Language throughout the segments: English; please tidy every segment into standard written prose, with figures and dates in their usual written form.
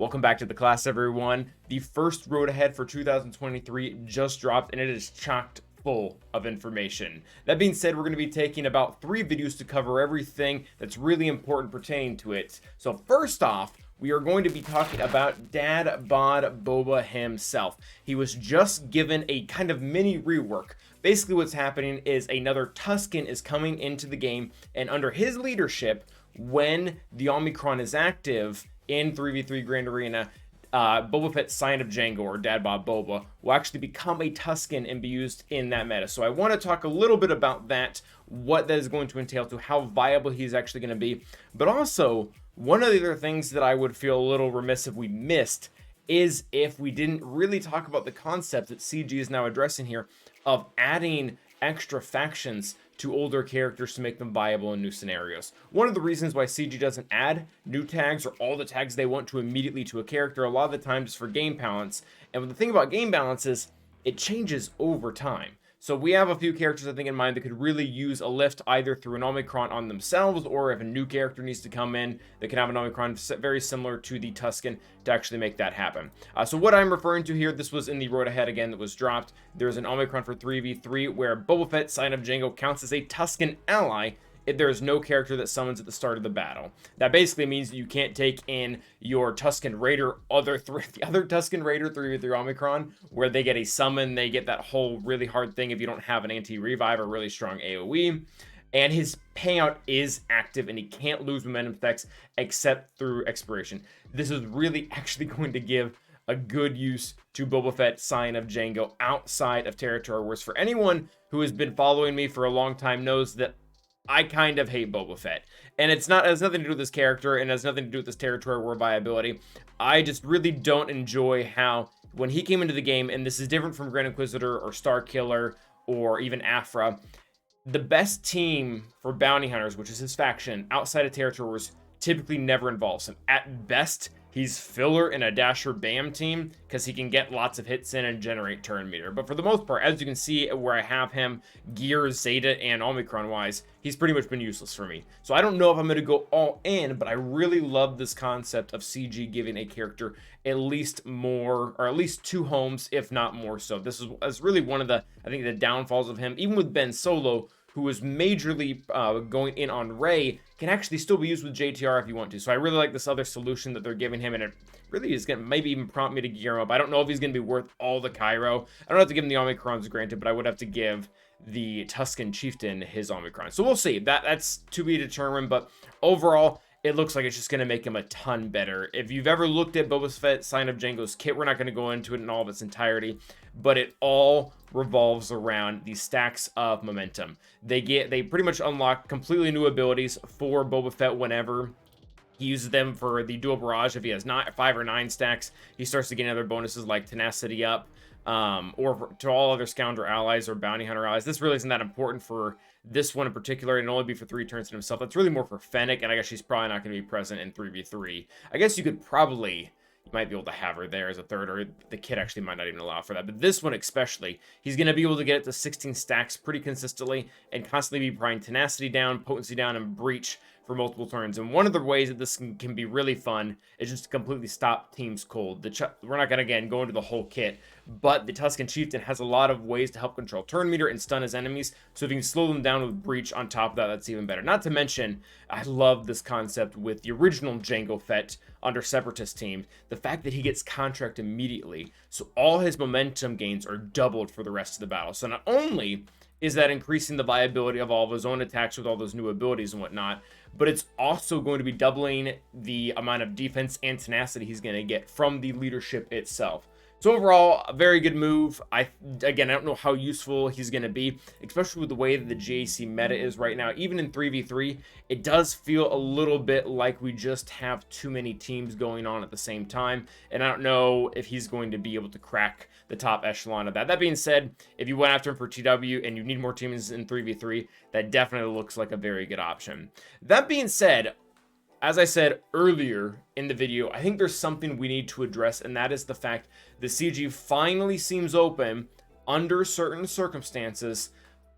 Welcome back to the class, everyone. The first road ahead for 2023 just dropped, and it is chocked full of information. That being said, we're going to be taking about 3 videos to cover everything that's really important pertaining to it. So first off, we are going to be talking about Dad Bod Boba himself. He was just given a kind of mini rework. Basically what's happening is another Tusken is coming into the game, and under his leadership, when the Omicron is active in 3v3 Grand Arena, Boba Fett Sign of Jango, or Dad Bod Boba, will actually become a Tusken and be used in that meta. So I want to talk a little bit about that, what that is going to entail, to how viable he's actually going to be. But also, one of the other things that I would feel a little remiss if we missed is if we didn't really talk about the concept that CG is now addressing here of adding extra factions to older characters to make them viable in new scenarios. One of the reasons why CG doesn't add new tags or all the tags they want to immediately to a character a lot of the times is for game balance. And the thing about game balance is it changes over time. So we have a few characters I think in mind that could really use a lift either through an Omicron on themselves, or if a new character needs to come in, they can have an Omicron very similar to the Tusken to actually make that happen. So what I'm referring to here, this was in the road ahead again that was dropped. There's an Omicron for 3v3 where Boba Fett Sign of Jango counts as a Tusken ally if there is no character that summons at the start of the battle. That basically means that you can't take in your Tusken Raider, the other Tusken Raider 3v3 Omicron, where they get a summon, they get that whole really hard thing if you don't have an anti-revive or really strong AoE. And his payout is active, and he can't lose momentum effects except through expiration. This is really actually going to give a good use to Boba Fett Sign of Jango outside of Territory Wars. For anyone who has been following me for a long time knows that I kind of hate Boba Fett, and it has nothing to do with this character, and has nothing to do with this territory war viability. I just really don't enjoy how when he came into the game, and this is different from Grand Inquisitor or Star Killer or even Afra, the best team for bounty hunters, which is his faction outside of territory wars, typically never involves him. At best, he's filler in a Dasher Bam team because he can get lots of hits in and generate turn meter. But for the most part, as you can see where I have him gear, Zeta, and Omicron wise, he's pretty much been useless for me. So I don't know if I'm going to go all in, but I really love this concept of CG giving a character at least more, or at least 2 homes, if not more so. This is really one of the, I think, the downfalls of him. Even with Ben Solo, who is majorly going in on Rey, can actually still be used with JTR if you want to. So I really like this other solution that they're giving him, and it really is going to maybe even prompt me to gear him up. I don't know if he's going to be worth all the Cairo. I don't have to give him the Omicrons granted, but I would have to give the Tusken Chieftain his Omicron. So we'll see. That's to be determined, but overall, it looks like it's just going to make him a ton better. If you've ever looked at Boba Fett Sign of Jango's kit, we're not going to go into it in all of its entirety, but it all revolves around these stacks of momentum. They pretty much unlock completely new abilities for Boba Fett whenever he uses them. For the dual barrage, if he has 5 or 9 stacks, he starts to gain other bonuses like tenacity up, to all other scoundrel allies or bounty hunter allies. This really isn't that important for this one in particular. It'll only be for 3 turns in himself. That's really more for Fennec, and I guess she's probably not going to be present in 3v3. I guess you might be able to have her there as a third, or the kit actually might not even allow for that. But this one especially, he's going to be able to get it to 16 stacks pretty consistently and constantly be prying tenacity down, potency down, and breach for multiple turns. And one of the ways that this can be really fun is just to completely stop teams cold. We're not going to, again, go into the whole kit, but the Tusken Chieftain has a lot of ways to help control turn meter and stun his enemies. So if you can slow them down with breach on top of that, that's even better. Not to mention, I love this concept with the original Jango Fett under Separatist team, the fact that he gets contract immediately, so all his momentum gains are doubled for the rest of the battle. So not only is that increasing the viability of all of his own attacks with all those new abilities and whatnot, but it's also going to be doubling the amount of defense and tenacity he's going to get from the leadership itself. So overall, a very good move. I don't know how useful he's going to be, especially with the way that the GAC meta is right now. Even in 3v3, it does feel a little bit like we just have too many teams going on at the same time, and I don't know if he's going to be able to crack the top echelon of that. That being said, if you went after him for TW and you need more teams in 3v3, that definitely looks like a very good option. That being said, as I said earlier in the video, I think there's something we need to address, and that is the fact that CG finally seems open, under certain circumstances,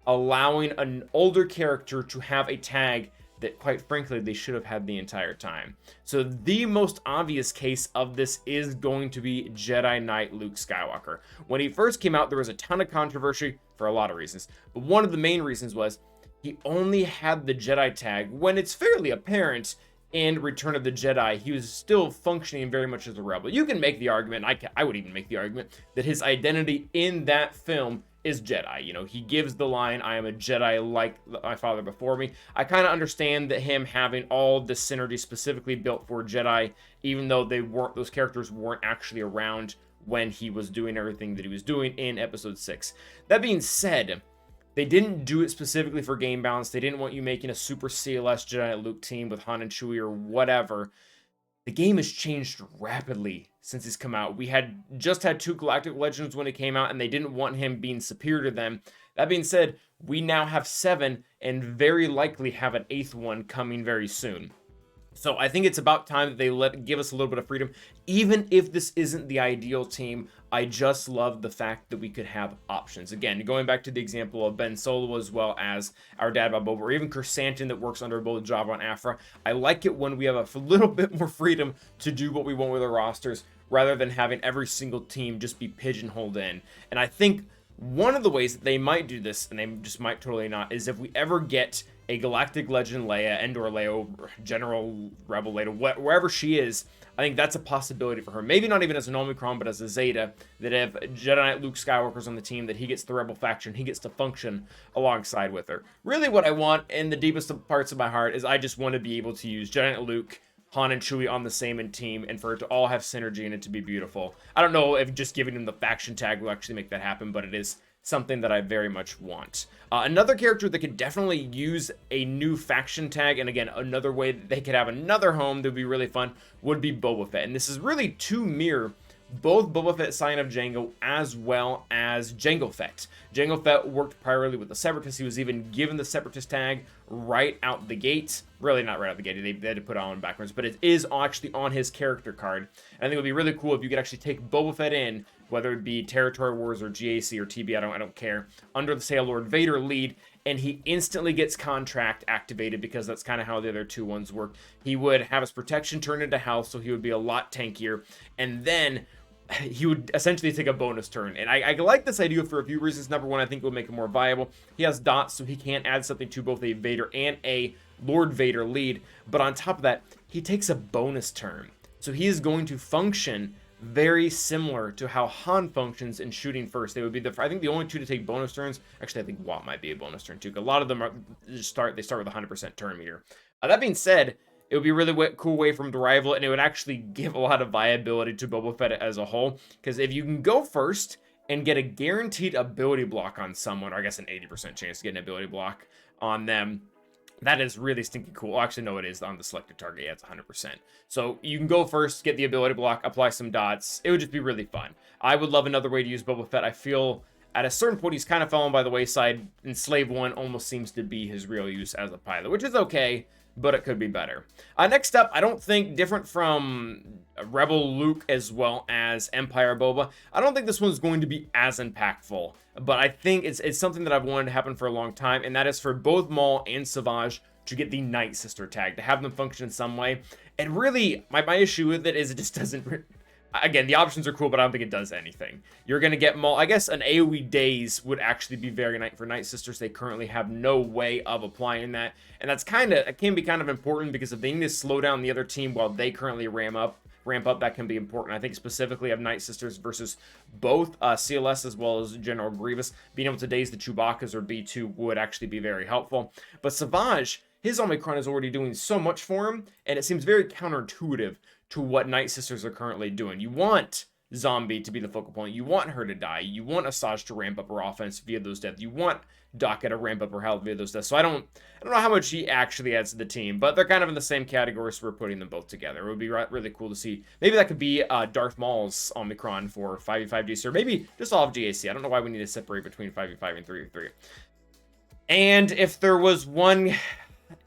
allowing an older character to have a tag that, quite frankly, they should have had the entire time. So the most obvious case of this is going to be Jedi Knight Luke Skywalker. When he first came out, there was a ton of controversy for a lot of reasons, but one of the main reasons was he only had the Jedi tag when it's fairly apparent in Return of the Jedi he was still functioning very much as a rebel. You can make the argument, I would even make the argument, that his identity in that film is Jedi. You know, he gives the line, "I am a Jedi like my father before me." I kind of understand that him having all the synergy specifically built for Jedi, even though those characters weren't actually around when he was doing everything that he was doing in episode 6. That being said, they didn't do it specifically for game balance. They didn't want you making a super CLS Jedi Luke team with Han and Chewie or whatever. The game has changed rapidly since it's come out. We had just had 2 Galactic Legends when it came out, and they didn't want him being superior to them. That being said, we now have 7, and very likely have an 8th one coming very soon. So I think it's about time that they give us a little bit of freedom. Even if this isn't the ideal team, I just love the fact that we could have options. Again, going back to the example of Ben Solo as well as our Dad Bob Boba, or even Chrysanthemum that works under both Jabba and Aphra. I like it when we have a little bit more freedom to do what we want with our rosters, rather than having every single team just be pigeonholed in. And I think one of the ways that they might do this, and they just might totally not, is if we ever get a Galactic Legend Leia, Endor Leia, General Rebel Leia, wherever she is, I think that's a possibility for her. Maybe not even as an Omicron, but as a Zeta, that if Jedi Knight Luke Skywalker's on the team, that he gets the Rebel faction, he gets to function alongside with her. Really what I want in the deepest parts of my heart is I just want to be able to use Jedi Knight Luke, Han and Chewie on the same team, and for it to all have synergy and it to be beautiful. I don't know if just giving him the faction tag will actually make that happen, but it is something that I very much want. Another character that could definitely use a new faction tag, and again, another way that they could have another home that would be really fun, would be Boba Fett. And this is really to mirror both Boba Fett, Scion of Jango, as well as Jango Fett. Jango Fett worked primarily with the Separatists. He was even given the Separatist tag right out the gate. Really not right out the gate. They had to put it on backwards, but it is actually on his character card. And I think it would be really cool if you could actually take Boba Fett in, whether it be Territory Wars or GAC or TB, I don't care, under the, say, a Lord Vader lead, and he instantly gets contract activated, because that's kind of how the other 2 ones work. He would have his protection turn into health, so he would be a lot tankier, and then he would essentially take a bonus turn. And I like this idea for a few reasons. Number one, I think it would make it more viable. He has dots, so he can add something to both a Vader and a Lord Vader lead, but on top of that, he takes a bonus turn. So he is going to function very similar to how Han functions in shooting first. They would be I think the only 2 to take bonus turns. Actually, I think Watt might be a bonus turn too. A lot of them they start with a 100% turn meter. That being said, it would be a really cool way for him to rival, and it would actually give a lot of viability to Boba Fett as a whole. Because if you can go first and get a guaranteed ability block on someone, or I guess an 80% chance to get an ability block on them, that is really stinking cool. Actually, no, it is on the selected target. Yeah, it's 100%. So you can go first, get the ability block, apply some dots. It would just be really fun. I would love another way to use Boba Fett. I feel at a certain point he's kind of fallen by the wayside, and Slave 1 almost seems to be his real use as a pilot, which is okay, but it could be better. Next up, I don't think, different from Rebel Luke as well as Empire Boba, I don't think this one's going to be as impactful, but I think it's something that I've wanted to happen for a long time, and that is for both Maul and Savage to get the Night Sister tag, to have them function in some way. And really, my issue with it is it just doesn't... Again, the options are cool, but I don't think it does anything. You're going to get Maul. I guess an AoE days would actually be very nice for Night Sisters. They currently have no way of applying that. And that's it can be kind of important, because if they need to slow down the other team while they currently ramp up, that can be important. I think specifically of Night Sisters versus both CLS as well as General Grievous, being able to daze the Chewbacca's or B2 would actually be very helpful. But Savage, his Omicron is already doing so much for him, and it seems very counterintuitive to what Night Sisters are currently doing. You want Zombie to be the focal point. You want her to die. You want Asajj to ramp up her offense via those deaths. You want Daka to ramp up her health via those deaths. So I don't know how much he actually adds to the team, but they're kind of in the same category, so we're putting them both together. It would be really cool to see. Maybe that could be Darth Maul's Omicron for 5v5 GC, or maybe just all of GAC. I don't know why we need to separate between 5v5 and 3v3. And if there was one...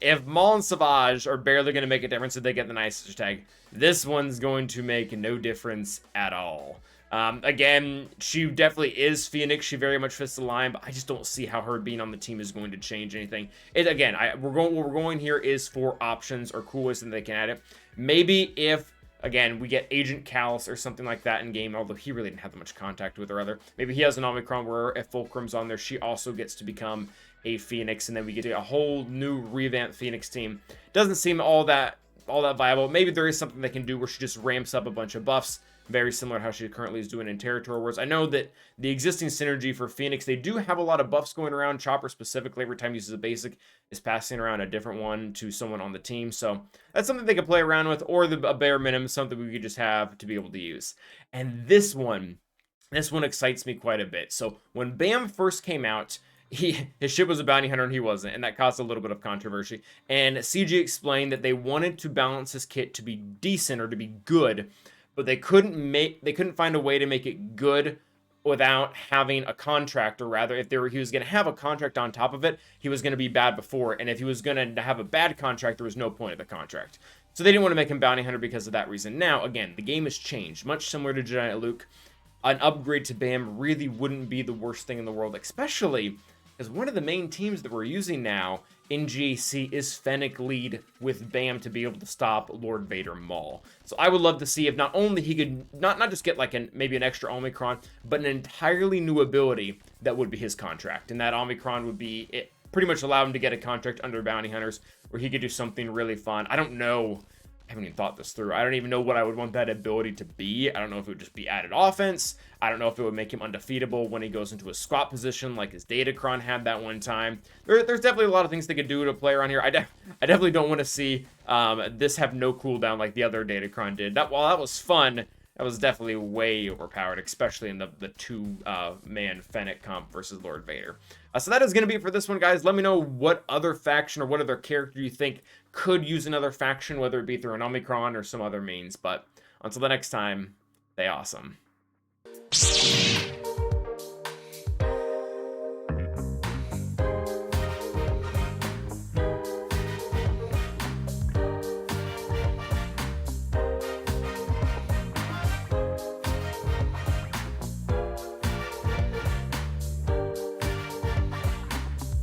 If Maul and Savage are barely going to make a difference if they get the Night Sister tag, this one's going to make no difference at all. Again, she definitely is Phoenix. She very much fits the line, but I just don't see how her being on the team is going to change anything. Again, what we're going here is for options or cool ways that they can add it. Maybe if, again, we get Agent Callus or something like that in game, although he really didn't have that much contact with her other. Maybe he has an Omicron where if Fulcrum's on there, she also gets to become a Phoenix, and then we get a whole new revamped Phoenix team. Doesn't seem all that viable. Maybe there is something they can do where she just ramps up a bunch of buffs, very similar to how she currently is doing in Territory Wars. I know that the existing synergy for Phoenix, they do have a lot of buffs going around. Chopper specifically, every time he uses a basic, is passing around a different one to someone on the team. So that's something they could play around with, or a bare minimum, something we could just have to be able to use. And this one excites me quite a bit. So when Bam first came out, his ship was a bounty hunter and he wasn't, and that caused a little bit of controversy. And CG explained that they wanted to balance his kit to be decent or to be good, but they couldn't find a way to make it good without having a contract, or rather, if he was going to have a contract on top of it, he was going to be bad before, and if he was going to have a bad contract, there was no point of the contract. So they didn't want to make him bounty hunter because of that reason. Now, again, the game has changed, much similar to Jedi Knight Luke. An upgrade to Bam really wouldn't be the worst thing in the world, especially because one of the main teams that we're using now in GAC is Fennec lead with Bam to be able to stop Lord Vader Maul. So I would love to see if not only he could not just get like maybe an extra Omicron, but an entirely new ability that would be his contract. And that Omicron would be it pretty much allow him to get a contract under Bounty Hunters where he could do something really fun. I don't know. I haven't even thought this through. I don't even know what I would want that ability to be. I don't know if it would just be added offense. I don't know if it would make him undefeatable when he goes into a squat position like his Datacron had that one time. There's definitely a lot of things they could do to play around here. I definitely don't want to see this have no cooldown like the other Datacron did. While that was fun, that was definitely way overpowered, especially in the two-man Fennec comp versus Lord Vader. So that is going to be it for this one, guys. Let me know what other faction or what other character you think could use another faction, whether it be through an Omicron or some other means. But until the next time, stay awesome.